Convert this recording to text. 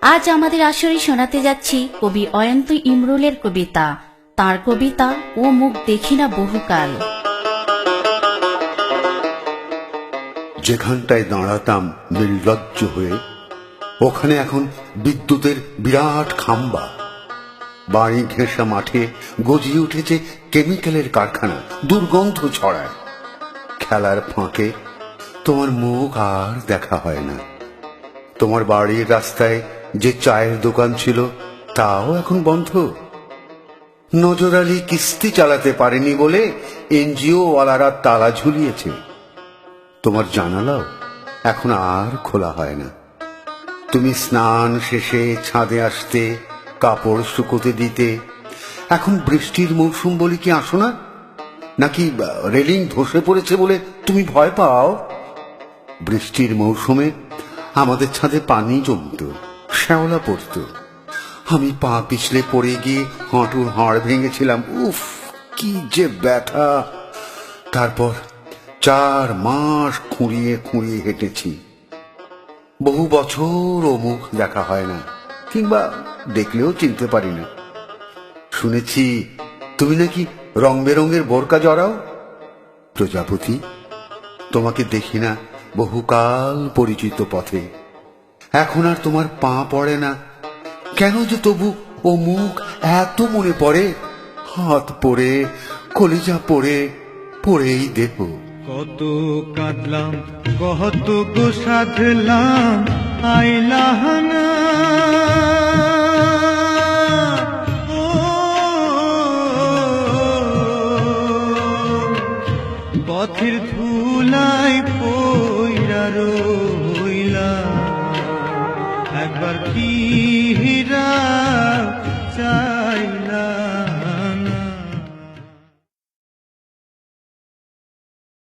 আজ আমাদের আসরে শোনাতে যাচ্ছি কবি অয়ন্ত ইমরুলের কবিতা। তার কবিতা ও মুখ দেখি না বহুকাল। যেখানটায় দাঁড়াতাম নির্লজ্জ হয়ে, ওখানে এখন বিদ্যুতের বিরাট খাম্বা। বাড়ি ঘেঁষা মাঠে গজিয়ে উঠেছে কেমিক্যালের কারখানা, দুর্গন্ধ ছড়ায়। খেলার ফাঁকে তোমার মুখ আর দেখা হয় না। তোমার বাড়ির রাস্তায় যে চায়ের দোকান ছিল তাও এখন বন্ধ। নজর আলী কিস্তি চালাতে পারেনি বলে এনজিও ওয়ালারা তালা ঝুলিয়েছে। তোমার জানালাও এখন আর খোলা হয় না। তুমি স্নান শেষে ছাদে আসতে, কাপড় শুকোতে দিতে। এখন বৃষ্টির মৌসুম বলে কি আসো না? নাকি রেলিং ধসে পড়েছে বলে তুমি ভয় পাও? বৃষ্টির মৌসুমে আমাদের ছাদে পানি জমত, শ্যাওলা পড়ত। আমি পা পিছলে পড়ে গিয়ে হাঁটুর হাড় ভেঙেছিলাম। উফ, কি যে ব্যথা! তারপর 4 মাস খুঁড়িয়ে খুঁড়িয়ে হেঁটেছি। বহু বছর ও মুখ দেখা হয় না, কিংবা দেখলেও চিনতে পারি না। শুনেছি তুমি নাকি রং বেরঙের বোরকা জড়াও। প্রজাপতি, তোমাকে দেখি না বহুকাল পরিচিত পথে। এখন আর তোমার পা পড়ে না। কেন যে তবু ও মুখ এত মনে পড়ে? হাত পড়ে, কলিজা পড়ে, পড়েই দেহ। কত কাঁদলাম, কত গো সাধলাম, আইলাহানা ও পথের ধুলাই পইরা রইলা। একবার ফিরা চাইলা।